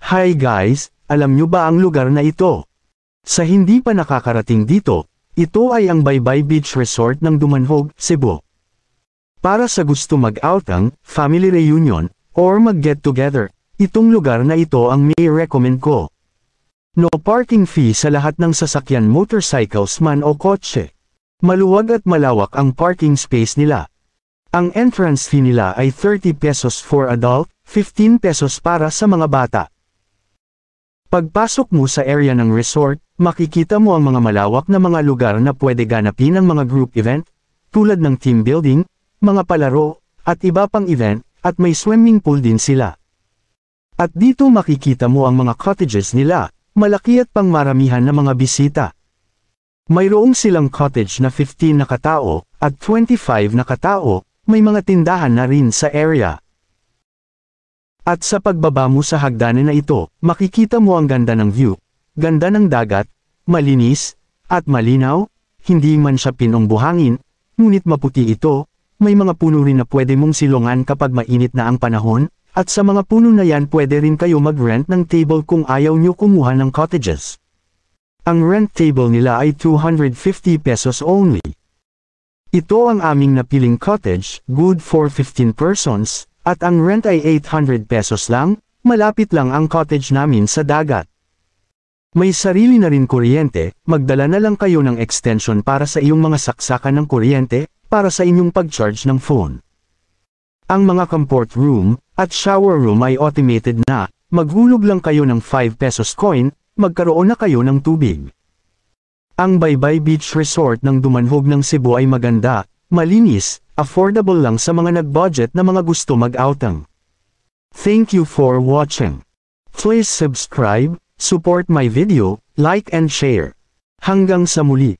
Hi guys, alam nyo ba ang lugar na ito? Sa hindi pa nakakarating dito, ito ay ang Baybay Beach Resort ng Dumanhog, Cebu. Para sa gusto mag-outang, family reunion, or mag-get together, itong lugar na ito ang may recommend ko. No parking fee sa lahat ng sasakyan, motorcycles man o kotse. Maluwag at malawak ang parking space nila. Ang entrance fee nila ay 30 pesos for adult, 15 pesos para sa mga bata. Pagpasok mo sa area ng resort, makikita mo ang mga malawak na mga lugar na pwede ganapin ang mga group event, tulad ng team building, mga palaro, at iba pang event, at may swimming pool din sila. At dito makikita mo ang mga cottages nila, malaki at pangmaramihan na mga bisita. Mayroong silang cottage na 15 na katao, at 25 na katao, may mga tindahan na rin sa area. At sa pagbaba mo sa hagdanan na ito, makikita mo ang ganda ng view, ganda ng dagat, malinis, at malinaw, hindi man siya pinong buhangin, ngunit maputi ito, may mga puno rin na pwede mong silungan kapag mainit na ang panahon, at sa mga puno na yan pwede rin kayo mag-rent ng table kung ayaw nyo kumuha ng cottages. Ang rent table nila ay 250 pesos only. Ito ang aming napiling cottage, good for 15 persons, at ang rent ay 800 pesos lang, malapit lang ang cottage namin sa dagat. May sarili na rin kuryente, magdala na lang kayo ng extension para sa iyong mga saksakan ng kuryente, para sa inyong pag-charge ng phone. Ang mga comfort room, at shower room ay automated na, maghulog lang kayo ng 5 pesos coin, magkaroon na kayo ng tubig. Ang Baybay Beach Resort ng Dumanhog ng Cebu ay maganda, malinis, affordable lang sa mga nag-budget na mga gusto mag-outang. Thank you for watching. Please subscribe, support my video, like and share. Hanggang sa muli.